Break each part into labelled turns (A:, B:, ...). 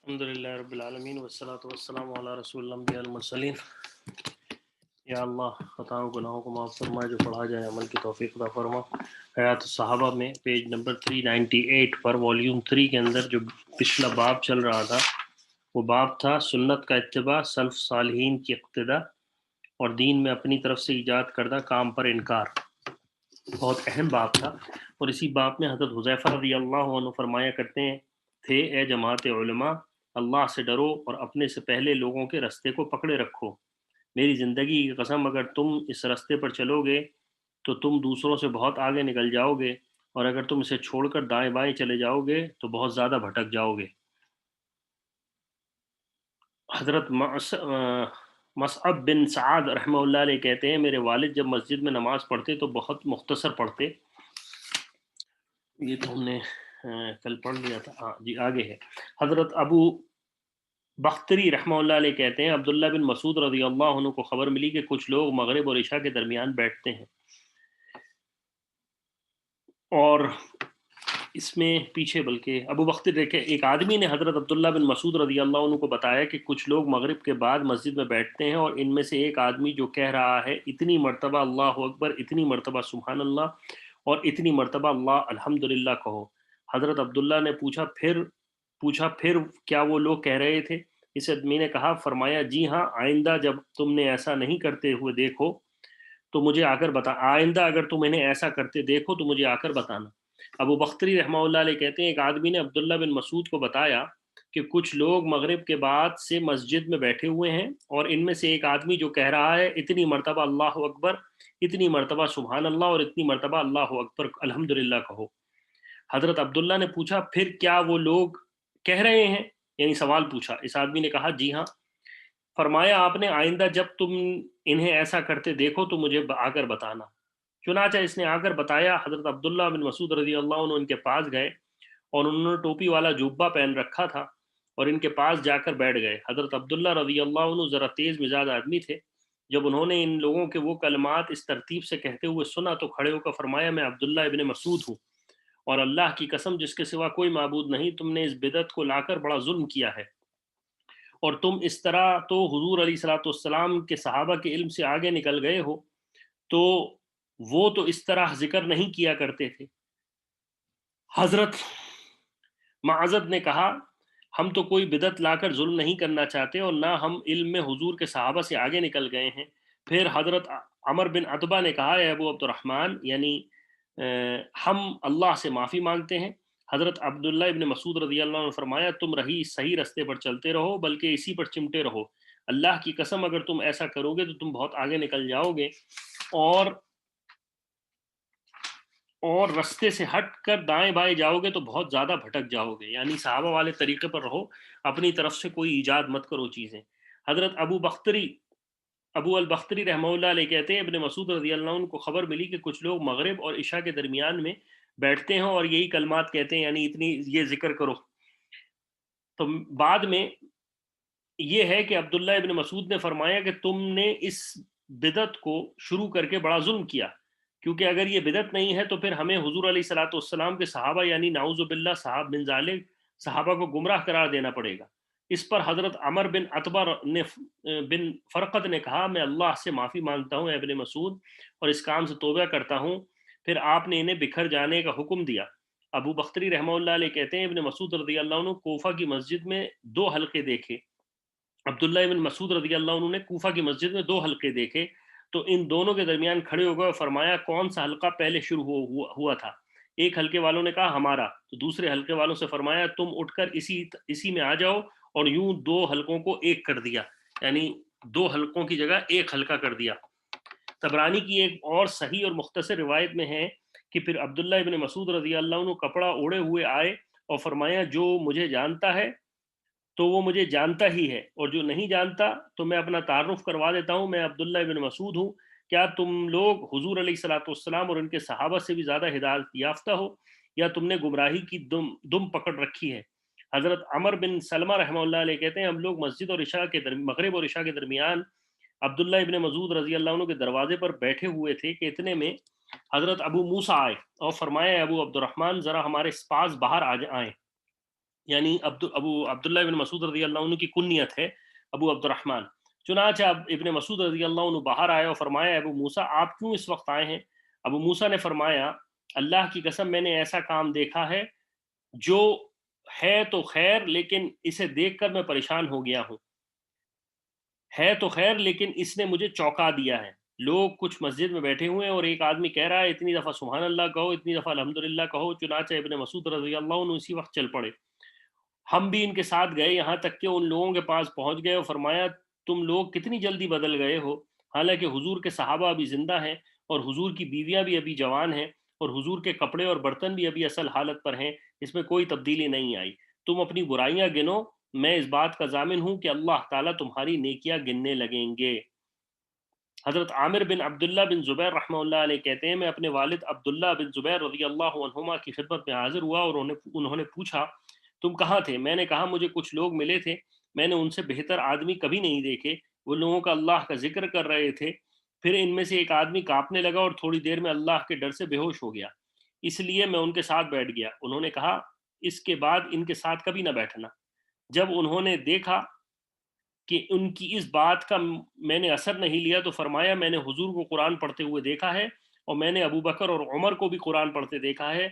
A: الحمدللہ رب العالمین والصلاۃ والسلام علی رسول الانبیاء المرسلین۔ یا اللہ خطاؤں گناہوں کو معاف فرما، جو پڑھا جائے عمل کی توفیق عطا فرما۔ حیات الصحابہ میں پیج نمبر 398 پر والیوم 3 کے اندر جو پچھلا باب چل رہا تھا وہ باب تھا سنت کا اتباع، سلف صالحین کی اقتداء اور دین میں اپنی طرف سے ایجاد کردہ کام پر انکار۔ بہت اہم باب تھا، اور اسی باب میں حضرت حذیفہ رضی اللہ عنہ فرمایا کرتے تھے، اے جماعت علماء، اللہ سے ڈرو اور اپنے سے پہلے لوگوں کے رستے کو پکڑے رکھو۔ میری زندگی کی قسم، اگر تم اس رستے پر چلو گے تو تم دوسروں سے بہت آگے نکل جاؤ گے، اور اگر تم اسے چھوڑ کر دائیں بائیں چلے جاؤ گے تو بہت زیادہ بھٹک جاؤ گے۔ حضرت مصعب بن سعد رحمہ اللہ علیہ کہتے ہیں، میرے والد جب مسجد میں نماز پڑھتے تو بہت مختصر پڑھتے۔ یہ تو ہم نے کل پڑھ لیا تھا، ہاں جی آگے ہے۔ حضرت ابو بختری رحمہ اللہ علیہ کہتے ہیں، عبداللہ بن مسعود رضی اللہ عنہ کو خبر ملی کہ کچھ لوگ مغرب اور عشاء کے درمیان بیٹھتے ہیں، اور اس میں پیچھے بلکہ ابو بختر دیکھے ایک آدمی نے حضرت عبداللہ بن مسعود رضی اللہ عنہ کو بتایا کہ کچھ لوگ مغرب کے بعد مسجد میں بیٹھتے ہیں، اور ان میں سے ایک آدمی جو کہہ رہا ہے اتنی مرتبہ اللہ اکبر، اتنی مرتبہ سبحان اللہ اور اتنی مرتبہ اللہ الحمدللہ کہو۔ حضرت عبداللہ نے پوچھا پھر کیا وہ لوگ کہہ رہے تھے؟ اس آدمی نے کہا، فرمایا جی ہاں، آئندہ جب تم نے ایسا نہیں کرتے ہوئے دیکھو تو مجھے آ کر آئندہ اگر تم انہیں ایسا کرتے دیکھو تو مجھے آ کر بتانا۔ ابو بختری رحمہ اللہ علیہ کہتے ہیں، ایک آدمی نے عبداللہ بن مسعود کو بتایا کہ کچھ لوگ مغرب کے بعد سے مسجد میں بیٹھے ہوئے ہیں، اور ان میں سے ایک آدمی جو کہہ رہا ہے اتنی مرتبہ اللہ اکبر، اتنی مرتبہ سبحان اللہ اور اتنی مرتبہ اللہ اکبر الحمدللہ کہو۔ حضرت عبداللہ نے پوچھا، پھر کیا وہ لوگ کہہ رہے ہیں؟ یعنی سوال پوچھا۔ اس آدمی نے کہا جی ہاں۔ فرمایا آپ نے، آئندہ جب تم انہیں ایسا کرتے دیکھو تو مجھے آ کر بتانا۔ چنانچہ اس نے آ کر بتایا۔ حضرت عبداللہ بن مسعود رضی اللہ عنہ ان کے پاس گئے، اور انہوں نے ٹوپی والا جوبہ پہن رکھا تھا، اور ان کے پاس جا کر بیٹھ گئے۔ حضرت عبداللہ رضی اللہ عنہ ذرا تیز مزاج آدمی تھے۔ جب انہوں نے ان لوگوں کے وہ کلمات اس ترتیب سے کہتے ہوئے سنا تو کھڑے ہو کر فرمایا، میں عبداللہ ابن مسعود ہوں، اور اللہ کی قسم جس کے سوا کوئی معبود نہیں، تم نے اس بدعت کو لا کر بڑا ظلم کیا ہے، اور تم اس طرح تو حضور علیہ الصلوۃ والسلام کے صحابہ کے علم سے آگے نکل گئے ہو، تو وہ تو اس طرح ذکر نہیں کیا کرتے تھے۔ حضرت معزد نے کہا، ہم تو کوئی بدعت لا کر ظلم نہیں کرنا چاہتے، اور نہ ہم علم میں حضور کے صحابہ سے آگے نکل گئے ہیں۔ پھر حضرت عمر بن عتبہ نے کہا، اے ابو عبد الرحمن، یعنی ہم اللہ سے معافی مانگتے ہیں۔ حضرت عبداللہ ابن مسعود رضی اللہ عنہ نے فرمایا، تم صحیح رستے پر چلتے رہو، بلکہ اسی پر چمٹے رہو۔ اللہ کی قسم اگر تم ایسا کرو گے تو تم بہت آگے نکل جاؤ گے، اور رستے سے ہٹ کر دائیں بائیں جاؤ گے تو بہت زیادہ بھٹک جاؤ گے۔ یعنی صحابہ والے طریقے پر رہو، اپنی طرف سے کوئی ایجاد مت کرو چیزیں۔ حضرت ابو البختری رحمہ اللہ علیہ کہتے ہیں، ابن مسعود رضی اللہ عنہ کو خبر ملی کہ کچھ لوگ مغرب اور عشاء کے درمیان میں بیٹھتے ہیں اور یہی کلمات کہتے ہیں، یعنی اتنی یہ ذکر کرو۔ تو بعد میں یہ ہے کہ عبداللہ ابن مسعود نے فرمایا کہ تم نے اس بدعت کو شروع کر کے بڑا ظلم کیا، کیونکہ اگر یہ بدعت نہیں ہے تو پھر ہمیں حضور علیہ الصلوۃ والسلام کے صحابہ، یعنی نعوذ باللہ صحاب بن ذالک صحابہ کو گمراہ قرار دینا پڑے گا۔ اس پر حضرت عمر بن عتبہ بن فرقت نے کہا، میں اللہ سے معافی مانگتا ہوں اے ابن مسعود، اور اس کام سے توبہ کرتا ہوں۔ پھر آپ نے انہیں بکھر جانے کا حکم دیا۔ ابو بختری رحمہ اللہ علیہ کہتے ہیں، ابن مسعود رضی اللہ عنہ کوفہ کی مسجد میں 2 حلقے دیکھے۔ عبداللہ ابن مسعود رضی اللہ عنہ نے کوفہ کی مسجد میں 2 حلقے دیکھے، تو ان دونوں کے درمیان کھڑے ہو گئے اور فرمایا، کون سا حلقہ پہلے شروع ہوا تھا؟ ایک حلقے والوں نے کہا ہمارا۔ تو دوسرے حلقے والوں سے فرمایا، تم اٹھ کر اسی میں آ جاؤ، اور یوں 2 حلقوں کو ایک کر دیا، یعنی 2 حلقوں کی جگہ ایک حلقہ کر دیا۔ طبرانی کی ایک اور صحیح اور مختصر روایت میں ہے کہ پھر عبداللہ ابن مسعود رضی اللہ عنہ کپڑا اوڑے ہوئے آئے اور فرمایا، جو مجھے جانتا ہے تو وہ مجھے جانتا ہی ہے، اور جو نہیں جانتا تو میں اپنا تعارف کروا دیتا ہوں، میں عبداللہ ابن مسعود ہوں۔ کیا تم لوگ حضور علیہ الصلوۃ والسلام اور ان کے صحابہ سے بھی زیادہ ہدایت یافتہ ہو، یا تم نے گمراہی کی دم پکڑ رکھی ہے؟ حضرت عمر بن سلمہ رحمہ اللہ علیہ کہتے ہیں، ہم لوگ مسجد اور مغرب اور عشاء کے درمیان عبداللہ ابن مسعود رضی اللہ عنہ کے دروازے پر بیٹھے ہوئے تھے کہ اتنے میں حضرت ابو موسیٰ آئے اور فرمایا، ابو عبد الرحمن ذرا ہمارے پاس باہر آئیں۔ یعنی ابو عبداللہ ابن مسعود رضی اللہ عنہ کی کنیت ہے ابو عبد الرحمن۔ چنانچہ اب ابن مسعود رضی اللہ عنہ باہر آئے اور فرمایا ابو موسیٰ آپ کیوں اس وقت آئے ہیں؟ ابو موسیٰ نے فرمایا اللہ کی قسم میں نے ایسا کام دیکھا ہے جو ہے تو خیر لیکن اسے دیکھ کر میں پریشان ہو گیا ہوں، ہے تو خیر لیکن اس نے مجھے چونکا دیا ہے۔ لوگ کچھ مسجد میں بیٹھے ہوئے ہیں اور ایک آدمی کہہ رہا ہے اتنی دفعہ سبحان اللہ کہو، اتنی دفعہ الحمدللہ کہو۔ چنانچہ ابن مسعود رضی اللہ عنہ اسی وقت چل پڑے، ہم بھی ان کے ساتھ گئے، یہاں تک کہ ان لوگوں کے پاس پہنچ گئے اور فرمایا تم لوگ کتنی جلدی بدل گئے ہو، حالانکہ حضور کے صحابہ ابھی زندہ ہیں اور حضور کی بیویاں بھی ابھی جوان ہیں اور حضور کے کپڑے اور برتن بھی ابھی اصل حالت پر ہیں، اس میں کوئی تبدیلی نہیں آئی۔ تم اپنی برائیاں گنو، میں اس بات کا ضامن ہوں کہ اللہ تعالیٰ تمہاری نیکیاں گننے لگیں گے۔ حضرت عامر بن عبداللہ بن زبیر رحمہ اللہ علیہ کہتے ہیں میں اپنے والد عبداللہ بن زبیر رضی اللہ عنہما کی خدمت میں حاضر ہوا اور انہوں نے پوچھا تم کہاں تھے؟ میں نے کہا مجھے کچھ لوگ ملے تھے، میں نے ان سے بہتر آدمی کبھی نہیں دیکھے، وہ لوگوں کا اللہ کا ذکر کر رہے تھے، پھر ان میں سے ایک آدمی کانپنے لگا اور تھوڑی دیر میں اللہ کے ڈر سے بے ہوش ہو گیا، اس لیے میں ان کے ساتھ بیٹھ گیا۔ انہوں نے کہا اس کے بعد ان کے ساتھ کبھی نہ بیٹھنا۔ جب انہوں نے دیکھا کہ ان کی اس بات کا میں نے اثر نہیں لیا تو فرمایا میں نے حضور کو قرآن پڑھتے ہوئے دیکھا ہے اور میں نے ابو بکر اور عمر کو بھی قرآن پڑھتے دیکھا ہے،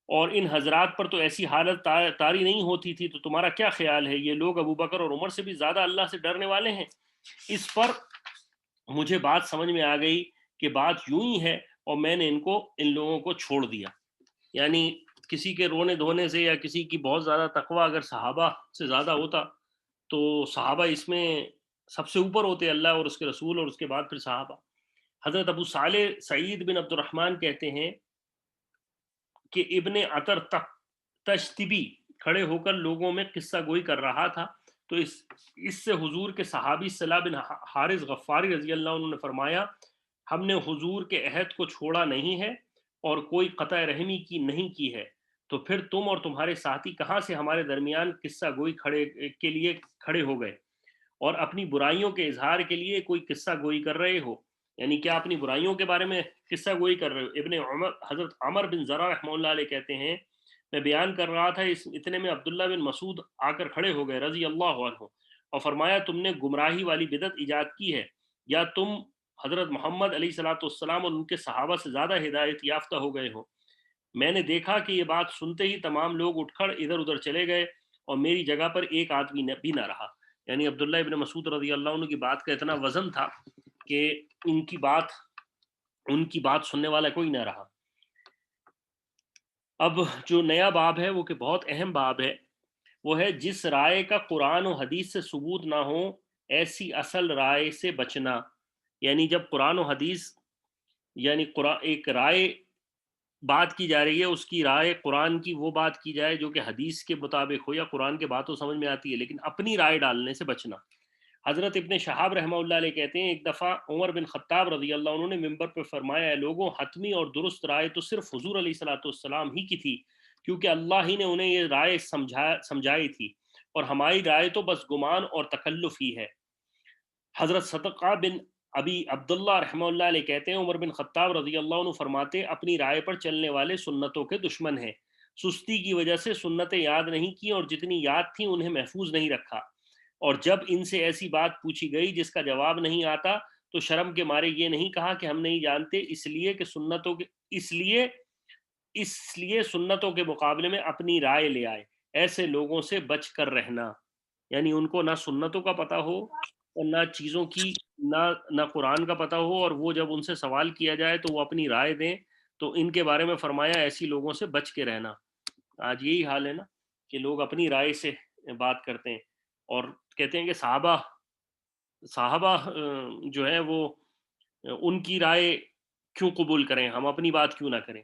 A: اور ان حضرات پر تو ایسی حالت طاری نہیں ہوتی تھی، تو تمہارا کیا خیال ہے؟ یہ لوگ ابو بکر اور عمر سے بھی زیادہ اللہ سے ڈرنے والے ہیں۔ اس پر مجھے بات سمجھ میں آ گئی کہ بات یوں ہی ہے اور میں نے ان لوگوں کو چھوڑ دیا۔ یعنی کسی کے رونے دھونے سے یا کسی کی بہت زیادہ تقوی اگر صحابہ سے زیادہ ہوتا تو صحابہ اس میں سب سے اوپر ہوتے، اللہ اور اس کے رسول اور اس کے بعد پھر صحابہ۔ حضرت ابو صالح سعید بن عبد الرحمن کہتے ہیں کہ ابن عطر تشتبی کھڑے ہو کر لوگوں میں قصہ گوئی کر رہا تھا، تو اس سے حضور کے صحابی صلاح بن حارث غفاری رضی اللہ عنہ نے فرمایا ہم نے حضور کے عہد کو چھوڑا نہیں ہے اور کوئی قطع رحمی کی نہیں کی ہے، تو پھر تم اور تمہارے ساتھی کہاں سے ہمارے درمیان قصہ گوئی کے لیے کھڑے ہو گئے اور اپنی برائیوں کے اظہار کے لیے کوئی قصہ گوئی کر رہے ہو؟ یعنی کیا اپنی برائیوں کے بارے میں قصہ گوئی کر رہے ہو؟ ابن عمر حضرت عمر بن زرع رحمہ اللہ علیہ کہتے ہیں میں بیان کر رہا تھا، اتنے میں عبداللہ بن مسعود آ کر کھڑے ہو گئے رضی اللہ عنہ اور فرمایا تم نے گمراہی والی بدعت ایجاد کی ہے، یا تم حضرت محمد علیہ الصلوۃ والسلام اور ان کے صحابہ سے زیادہ ہدایت یافتہ ہو گئے ہو۔ میں نے دیکھا کہ یہ بات سنتے ہی تمام لوگ اٹھ کر ادھر ادھر چلے گئے اور میری جگہ پر ایک آدمی بھی نہ رہا۔ یعنی عبداللہ ابن مسعود رضی اللہ عنہ کی بات کا اتنا وزن تھا کہ ان کی بات سننے والا کوئی نہ رہا۔ اب جو نیا باب ہے وہ کہ بہت اہم باب ہے، وہ ہے جس رائے کا قرآن و حدیث سے ثبوت نہ ہو ایسی اصل رائے سے بچنا۔ یعنی جب قرآن و حدیث یعنی ایک رائے بات کی جا رہی ہے، اس کی رائے قرآن کی وہ بات کی جائے جو کہ حدیث کے مطابق ہو یا قرآن کے باتوں سمجھ میں آتی ہے، لیکن اپنی رائے ڈالنے سے بچنا۔ حضرت ابن شہاب رحمہ اللہ علیہ کہتے ہیں ایک دفعہ عمر بن خطاب رضی اللہ عنہ نے ممبر پر فرمایا اے لوگوں، حتمی اور درست رائے تو صرف حضور علیہ الصلوۃ والسلام ہی کی تھی، کیونکہ اللہ ہی نے انہیں یہ رائے سمجھائی تھی، اور ہماری رائے تو بس گمان اور تکلف ہی ہے۔ حضرت صدقہ بن ابی عبداللہ رحمہ اللہ علیہ کہتے ہیں عمر بن خطاب رضی اللہ عنہ فرماتے اپنی رائے پر چلنے والے سنتوں کے دشمن ہیں، سستی کی وجہ سے سنتیں یاد نہیں کی اور جتنی یاد تھیں انہیں محفوظ نہیں رکھا، اور جب ان سے ایسی بات پوچھی گئی جس کا جواب نہیں آتا تو شرم کے مارے یہ نہیں کہا کہ ہم نہیں جانتے، اس لیے سنتوں کے مقابلے میں اپنی رائے لے آئے۔ ایسے لوگوں سے بچ کر رہنا، یعنی ان کو نہ سنتوں کا پتہ ہو اور نہ چیزوں کی نہ قرآن کا پتہ ہو، اور وہ جب ان سے سوال کیا جائے تو وہ اپنی رائے دیں، تو ان کے بارے میں فرمایا ایسی لوگوں سے بچ کے رہنا۔ آج یہی حال ہے نا کہ لوگ اپنی رائے سے بات کرتے ہیں اور کہتے ہیں کہ صحابہ جو ہے وہ ان کی رائے کیوں قبول کریں، ہم اپنی بات کیوں نہ کریں۔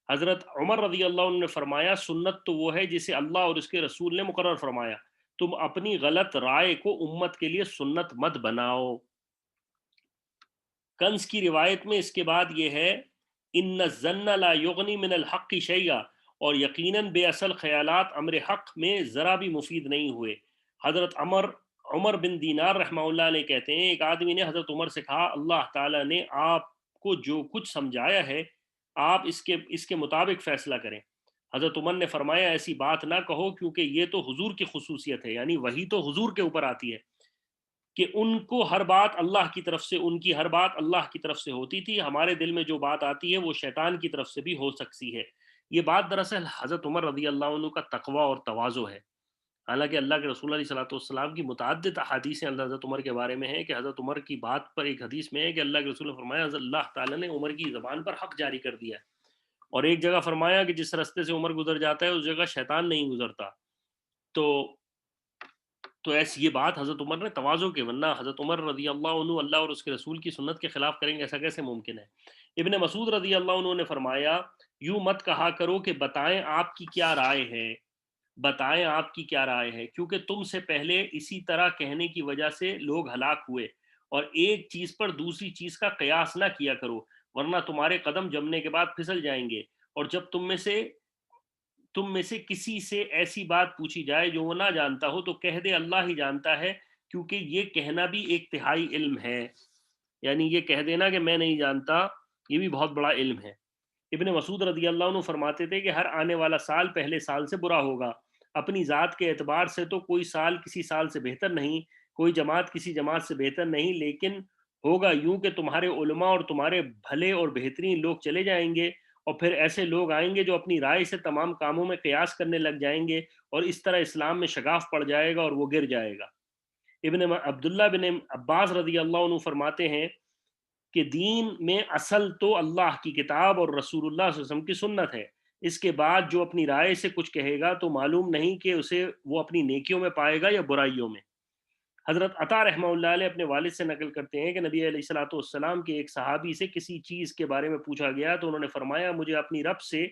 A: حضرت عمر رضی اللہ عنہ نے فرمایا سنت تو وہ ہے جسے اللہ اور اس کے رسول نے مقرر فرمایا، تم اپنی غلط رائے کو امت کے لیے سنت مت بناؤ۔ کنز کی روایت میں اس کے بعد یہ ہے ان الظن لا یغنی من الحق شیئا، اور یقیناً بے اصل خیالات امر حق میں ذرا بھی مفید نہیں ہوئے۔ حضرت عمر بن دینار رحمہ اللہ علیہ کہتے ہیں ایک آدمی نے حضرت عمر سے کہا اللہ تعالیٰ نے آپ کو جو کچھ سمجھایا ہے آپ اس کے مطابق فیصلہ کریں۔ حضرت عمر نے فرمایا ایسی بات نہ کہو کیونکہ یہ تو حضور کی خصوصیت ہے، یعنی وہی تو حضور کے اوپر آتی ہے کہ ان کو ہر بات اللہ کی طرف سے، ان کی ہر بات اللہ کی طرف سے ہوتی تھی، ہمارے دل میں جو بات آتی ہے وہ شیطان کی طرف سے بھی ہو سکتی ہے۔ یہ بات دراصل حضرت عمر رضی اللہ عنہ کا تقوی اور تواضع ہے۔ حالانکہ اللہ کے رسول علیہ الصلوۃ والسلام کی متعدد احادیث ہیں حضرت عمر کے بارے میں ہیں کہ حضرت عمر کی بات پر ایک حدیث میں ہے کہ اللہ کے رسول نے فرمایا اللہ تعالیٰ نے عمر کی زبان پر حق جاری کر دیا ہے، اور ایک جگہ فرمایا کہ جس راستے سے عمر گزر جاتا ہے اس جگہ شیطان نہیں گزرتا۔ تو ایسی یہ بات حضرت عمر نے تواضع کے، ورنہ حضرت عمر رضی اللہ عنہ اللہ اور اس کے رسول کی سنت کے خلاف کریں گے، ایسا کیسے ممکن ہے؟ ابن مسعود رضی اللہ عنہ نے فرمایا یوں مت کہا کرو کہ بتائیں آپ کی کیا رائے ہے، بتائیں آپ کی کیا رائے ہے، کیونکہ تم سے پہلے اسی طرح کہنے کی وجہ سے لوگ ہلاک ہوئے، اور ایک چیز پر دوسری چیز کا قیاس نہ کیا کرو ورنہ تمہارے قدم جمنے کے بعد پھسل جائیں گے، اور جب تم میں سے کسی سے ایسی بات پوچھی جائے جو وہ نہ جانتا ہو تو کہہ دے اللہ ہی جانتا ہے، کیونکہ یہ کہنا بھی ایک تہائی علم ہے، یعنی یہ کہہ دینا کہ میں نہیں جانتا یہ بھی بہت بڑا علم ہے۔ ابن مسعود رضی اللہ عنہ فرماتے تھے کہ ہر آنے والا سال پہلے سال سے برا ہوگا، اپنی ذات کے اعتبار سے تو کوئی سال کسی سال سے بہتر نہیں، کوئی جماعت کسی جماعت سے بہتر نہیں، لیکن ہوگا یوں کہ تمہارے علماء اور تمہارے بھلے اور بہترین لوگ چلے جائیں گے، اور پھر ایسے لوگ آئیں گے جو اپنی رائے سے تمام کاموں میں قیاس کرنے لگ جائیں گے، اور اس طرح اسلام میں شگاف پڑ جائے گا اور وہ گر جائے گا۔ عبداللہ بن عباس رضی اللہ عنہ فرماتے ہیں کہ دین میں اصل تو اللہ کی کتاب اور رسول اللہ صلی اللہ علیہ وسلم کی سنت ہے، اس کے بعد جو اپنی رائے سے کچھ کہے گا تو معلوم نہیں کہ اسے وہ اپنی نیکیوں میں پائے گا یا برائیوں میں۔ حضرت عطا رحمہ اللہ علیہ اپنے والد سے نقل کرتے ہیں کہ نبی علیہ الصلوۃ والسلام کے ایک صحابی سے کسی چیز کے بارے میں پوچھا گیا تو انہوں نے فرمایا مجھے اپنی رب سے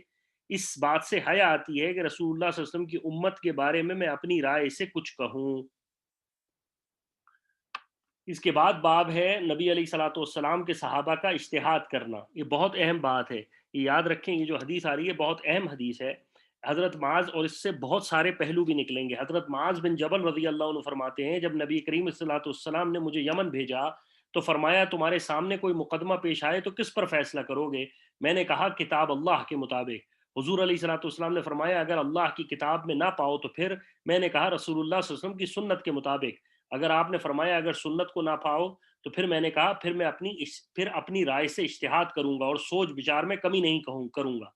A: اس بات سے حیا آتی ہے کہ رسول اللہ صلی اللہ علیہ وسلم کی امت کے بارے میں اپنی رائے سے کچھ کہوں۔ اس کے بعد باب ہے نبی علیہ الصلوۃ والسلام کے صحابہ کا اجتہاد کرنا، یہ بہت اہم بات ہے، یہ یاد رکھیں، یہ جو حدیث آ رہی ہے بہت اہم حدیث ہے۔ حضرت معاذ، اور اس سے بہت سارے پہلو بھی نکلیں گے، حضرت معاذ بن جبل رضی اللہ عنہ فرماتے ہیں جب نبی کریم صلی اللہ علیہ وسلم نے مجھے یمن بھیجا تو فرمایا تمہارے سامنے کوئی مقدمہ پیش آئے تو کس پر فیصلہ کرو گے؟ میں نے کہا کتاب اللہ کے مطابق۔ حضور علیہ الصلوۃ والسلام نے فرمایا اگر اللہ کی کتاب میں نہ پاؤ تو پھر؟ میں نے کہا رسول اللہ صلی اللہ علیہ وسلم کی سنت کے مطابق۔ اگر آپ نے فرمایا اگر سنت کو نہ پاؤ تو پھر میں نے کہا پھر اپنی رائے سے اجتہاد کروں گا اور سوچ بچار میں کمی نہیں کروں گا۔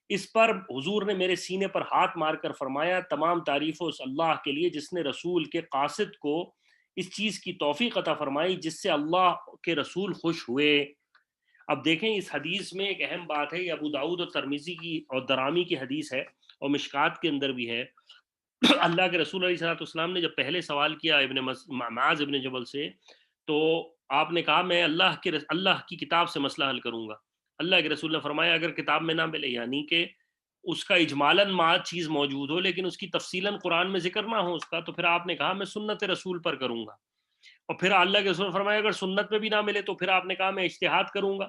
A: اس پر حضور نے میرے سینے پر ہاتھ مار کر فرمایا تمام تعریف اس اللہ کے لیے جس نے رسول کے قاصد کو اس چیز کی توفیق عطا فرمائی جس سے اللہ کے رسول خوش ہوئے۔ اب دیکھیں اس حدیث میں ایک اہم بات ہے، یہ ابو داؤد اور ترمذی کی اور درامی کی حدیث ہے اور مشکات کے اندر بھی ہے۔ اللہ کے رسول علیہ الصلوۃ والسلام نے جب پہلے سوال کیا معاذ ابن جبل سے تو آپ نے کہا میں اللہ کی کتاب سے مسئلہ حل کروں گا۔ اللہ کے رسول نے فرمایا اگر کتاب میں نہ ملے، یعنی کہ اس کا اجمالاً چیز موجود ہو لیکن اس کی تفصیلاً قرآن میں ذکر نہ ہو اس کا، تو پھر آپ نے کہا میں سنت رسول پر کروں گا۔ اور پھر اللہ کے رسول نے فرمایا اگر سنت میں بھی نہ ملے تو پھر آپ نے کہا میں اجتہاد کروں گا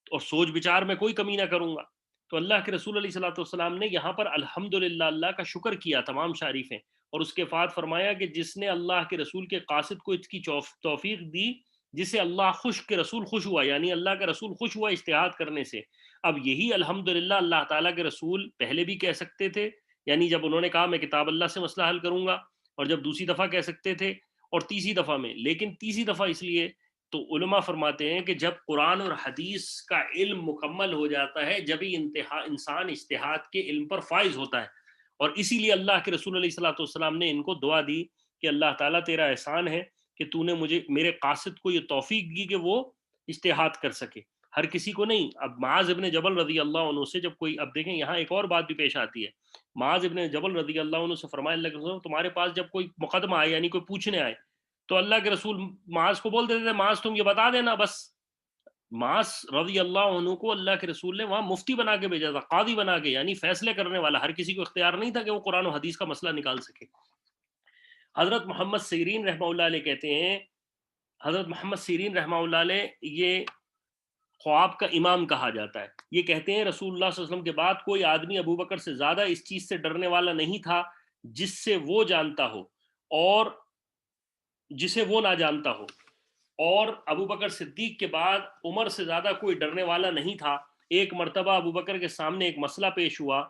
A: اور سوچ بچار میں کوئی کمی نہ کروں گا۔ تو اللہ کے رسول علیہ الصلوۃ والسلام نے یہاں پر الحمدللہ اللہ کا شکر کیا تمام شریف ہیں، اور اس کے بعد فرمایا کہ جس نے اللہ کے رسول کے قاصد کو اس کی توفیق دی جسے اللہ کے رسول خوش ہوا، یعنی اللہ کا رسول خوش ہوا اجتہاد کرنے سے۔ اب یہی الحمدللہ اللہ تعالیٰ کے رسول پہلے بھی کہہ سکتے تھے، یعنی جب انہوں نے کہا میں کتاب اللہ سے مسئلہ حل کروں گا، اور جب دوسری دفعہ کہہ سکتے تھے اور تیسری دفعہ میں، لیکن تیسری دفعہ اس لیے تو علماء فرماتے ہیں کہ جب قرآن اور حدیث کا علم مکمل ہو جاتا ہے جب ہی انسان اجتہاد کے علم پر فائز ہوتا ہے، اور اسی لیے اللہ کے رسول علیہ الصلوۃ والسلام نے ان کو دعا دی کہ اللہ تعالیٰ تیرا احسان ہے کہ تو نے مجھے میرے قاصد کو یہ توفیق دی کہ وہ اجتہاد کر سکے، ہر کسی کو نہیں۔ اب معاذ ابن جبل رضی اللہ عنہ سے جب کوئی، اب دیکھیں یہاں ایک اور بات بھی پیش آتی ہے، معاذ ابن جبل رضی اللہ عنہ سے فرمایا اللہ کے رسول تمہارے پاس جب کوئی مقدمہ آئے یعنی کوئی پوچھنے آئے تو اللہ کے رسول معاذ کو بول دیتے تھے معاذ تم یہ بتا دینا بس۔ معاذ رضی اللہ عنہ کو اللہ کے رسول نے وہاں مفتی بنا کے بھیجا تھا، قاضی بنا کے، یعنی فیصلے کرنے والا، ہر کسی کو اختیار نہیں تھا کہ وہ قرآن و حدیث کا مسئلہ نکال سکے۔ حضرت محمد سیرین رحمہ اللہ علیہ کہتے ہیں، حضرت محمد سیرین رحمہ اللہ علیہ یہ خواب کا امام کہا جاتا ہے، یہ کہتے ہیں رسول اللہ صلی اللہ علیہ وسلم کے بعد کوئی آدمی ابو بکر سے زیادہ اس چیز سے ڈرنے والا نہیں تھا جس سے وہ جانتا ہو اور جسے وہ نہ جانتا ہو، اور ابو بکر صدیق کے بعد عمر سے زیادہ کوئی ڈرنے والا نہیں تھا۔ ایک مرتبہ ابو بکر کے سامنے ایک مسئلہ پیش ہوا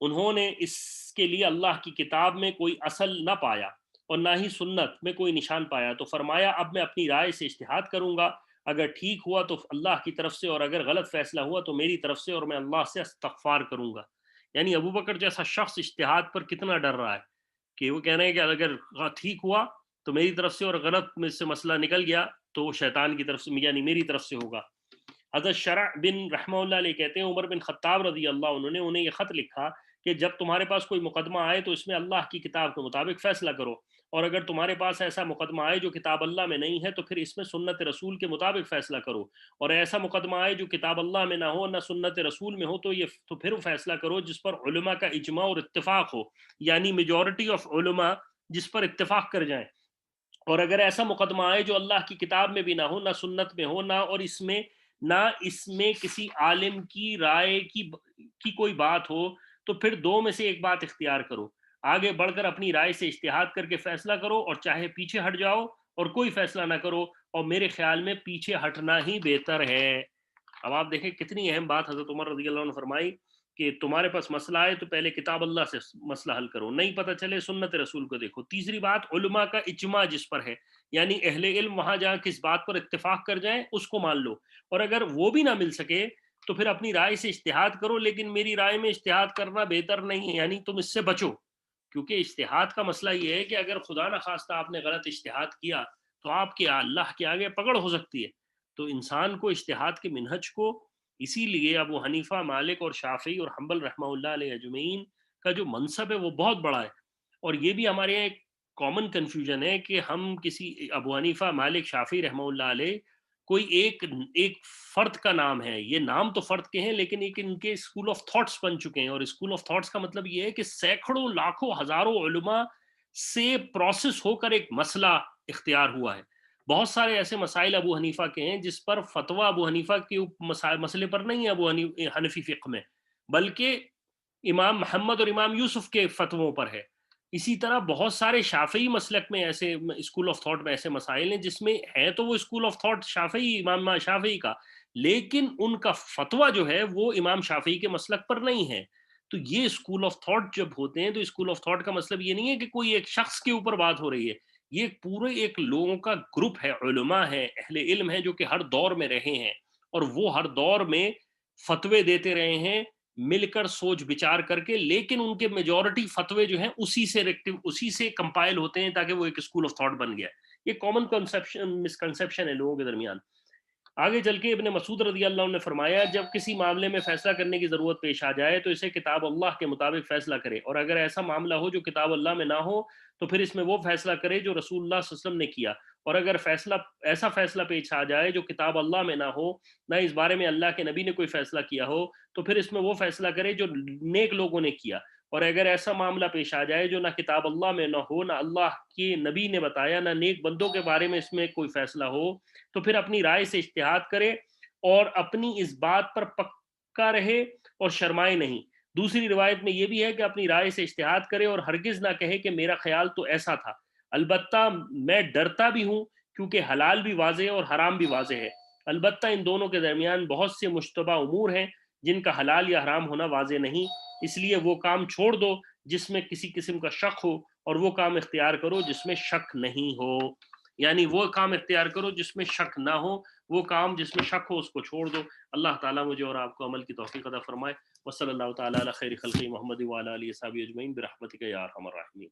A: انہوں نے اس کے لیے اللہ کی کتاب میں کوئی اصل نہ پایا اور نہ ہی سنت میں کوئی نشان پایا، تو فرمایا اب میں اپنی رائے سے اجتہاد کروں گا، اگر ٹھیک ہوا تو اللہ کی طرف سے، اور اگر غلط فیصلہ ہوا تو میری طرف سے، اور میں اللہ سے استغفار کروں گا۔ یعنی ابو بکر جیسا شخص اجتہاد پر کتنا ڈر رہا ہے کہ وہ کہہ رہے ہیں کہ اگر ٹھیک ہوا تو میری طرف سے، اور غلط میں سے مسئلہ نکل گیا تو وہ شیطان کی طرف سے، یعنی میری طرف سے ہوگا۔ حضرت شرع بن رحمہ اللہ علیہ کہتے ہیں عمر بن خطاب رضی اللہ عنہ نے انہیں یہ خط لکھا کہ جب تمہارے پاس کوئی مقدمہ آئے تو اس میں اللہ کی کتاب کے مطابق فیصلہ کرو، اور اگر تمہارے پاس ایسا مقدمہ آئے جو کتاب اللہ میں نہیں ہے تو پھر اس میں سنت رسول کے مطابق فیصلہ کرو، اور ایسا مقدمہ آئے جو کتاب اللہ میں نہ ہو نہ سنت رسول میں ہو تو پھر فیصلہ کرو جس پر علماء کا اجماع اور اتفاق ہو، یعنی میجورٹی آف علماء جس پر اتفاق کر جائیں۔ اور اگر ایسا مقدمہ آئے جو اللہ کی کتاب میں بھی نہ ہو نہ سنت میں ہو نہ اس میں کسی عالم کی رائے کی کوئی بات ہو، تو پھر دو میں سے ایک بات اختیار کرو، آگے بڑھ کر اپنی رائے سے اجتہاد کر کے فیصلہ کرو، اور چاہے پیچھے ہٹ جاؤ اور کوئی فیصلہ نہ کرو، اور میرے خیال میں پیچھے ہٹنا ہی بہتر ہے۔ اب آپ دیکھیں کتنی اہم بات حضرت عمر رضی اللہ عنہ نے فرمائی کہ تمہارے پاس مسئلہ آئے تو پہلے کتاب اللہ سے مسئلہ حل کرو، نہیں پتہ چلے سنت رسول کو دیکھو۔ تیسری بات، علماء کا اجماع جس پر ہے، یعنی اہل علم وہاں جہاں کس بات پر اتفاق کر جائیں اس کو مان لو، اور اگر وہ بھی نہ مل سکے تو پھر اپنی رائے سے اجتہاد کرو، لیکن میری رائے میں اجتہاد کرنا بہتر نہیں ہے، یعنی تم اس سے بچو، کیونکہ اجتہاد کا مسئلہ یہ ہے کہ اگر خدا نخواستہ آپ نے غلط اجتہاد کیا تو آپ کے اللہ کے آگے پکڑ ہو سکتی ہے۔ تو انسان کو اجتہاد کے منہج کو، اسی لیے ابو حنیفہ، مالک اور شافعی اور حنبل رحمہ اللہ علیہ اجمعین کا جو منصب ہے وہ بہت بڑا ہے، اور یہ بھی ہمارے یہاں ایک کامن کنفیوژن ہے کہ ہم کسی ابو حنیفہ، مالک، شافعی رحمہ اللہ علیہ کوئی ایک فرد کا نام ہے، یہ نام تو فرد کے ہیں لیکن ایک ان کے اسکول آف تھاٹس بن چکے ہیں، اور اسکول آف تھاٹس کا مطلب یہ ہے کہ سینکڑوں لاکھوں ہزاروں علماء سے پروسیس ہو کر ایک مسئلہ اختیار ہوا ہے۔ بہت سارے ایسے مسائل ابو حنیفہ کے ہیں جس پر فتویٰ ابو حنیفہ کے مسئلے پر نہیں ہے ابو حنفی فقہ میں، بلکہ امام محمد اور امام یوسف کے فتووں پر ہے۔ اسی طرح بہت سارے شافعی مسلک میں ایسے اسکول آف تھاٹ میں ایسے مسائل ہیں جس میں ہے تو وہ اسکول آف تھاٹ شافعی، امام شافعی کا، لیکن ان کا فتویٰ جو ہے وہ امام شافعی کے مسلک پر نہیں ہے۔ تو یہ اسکول آف تھاٹ جب ہوتے ہیں تو اسکول آف تھاٹ کا مطلب یہ نہیں ہے کہ کوئی ایک شخص کے اوپر بات ہو رہی ہے، یہ پورے ایک لوگوں کا گروپ ہے، علماء ہے، اہل علم ہے جو کہ ہر دور میں رہے ہیں، اور وہ ہر دور میں فتوے دیتے رہے ہیں مل کر سوچ بچار کر کے، لیکن ان کے میجورٹی فتوے جو ہیں اسی سے کمپائل ہوتے ہیں تاکہ وہ ایک اسکول آف تھاٹ بن گیا۔ یہ کامن مسکنسیپشن ہے لوگوں کے درمیان۔ آگے چل کے ابن مسعود رضی اللہ عنہ نے فرمایا جب کسی معاملے میں فیصلہ کرنے کی ضرورت پیش آ جائے تو اسے کتاب اللہ کے مطابق فیصلہ کرے، اور اگر ایسا معاملہ ہو جو کتاب اللہ میں نہ ہو تو پھر اس میں وہ فیصلہ کرے جو رسول اللہ صلی اللہ علیہ وسلم نے کیا، اور اگر ایسا فیصلہ پیش آ جائے جو کتاب اللہ میں نہ ہو نہ اس بارے میں اللہ کے نبی نے کوئی فیصلہ کیا ہو تو پھر اس میں وہ فیصلہ کرے جو نیک لوگوں نے کیا، اور اگر ایسا معاملہ پیش آ جائے جو نہ کتاب اللہ میں نہ ہو نہ اللہ کے نبی نے بتایا نہ نیک بندوں کے بارے میں اس میں کوئی فیصلہ ہو تو پھر اپنی رائے سے اجتہاد کرے اور اپنی اس بات پر پکا رہے اور شرمائے نہیں۔ دوسری روایت میں یہ بھی ہے کہ اپنی رائے سے اجتہاد کرے اور ہرگز نہ کہے کہ میرا خیال تو ایسا تھا، البتہ میں ڈرتا بھی ہوں کیونکہ حلال بھی واضح ہے اور حرام بھی واضح ہے، البتہ ان دونوں کے درمیان بہت سے مشتبہ امور ہیں جن کا حلال یا حرام ہونا واضح نہیں، اس لیے وہ کام چھوڑ دو جس میں کسی قسم کا شک ہو اور وہ کام اختیار کرو جس میں شک نہیں ہو، یعنی وہ کام اختیار کرو جس میں شک نہ ہو، وہ کام جس میں شک ہو اس کو چھوڑ دو۔ اللہ تعالیٰ مجھے اور آپ کو عمل کی توفیق عطا فرمائے۔ وصلی اللہ تعالیٰ علی خیر خلقہ محمد وعلی آلہ وصحبہ اجمعین برحمتک یا ارحم الراحمین۔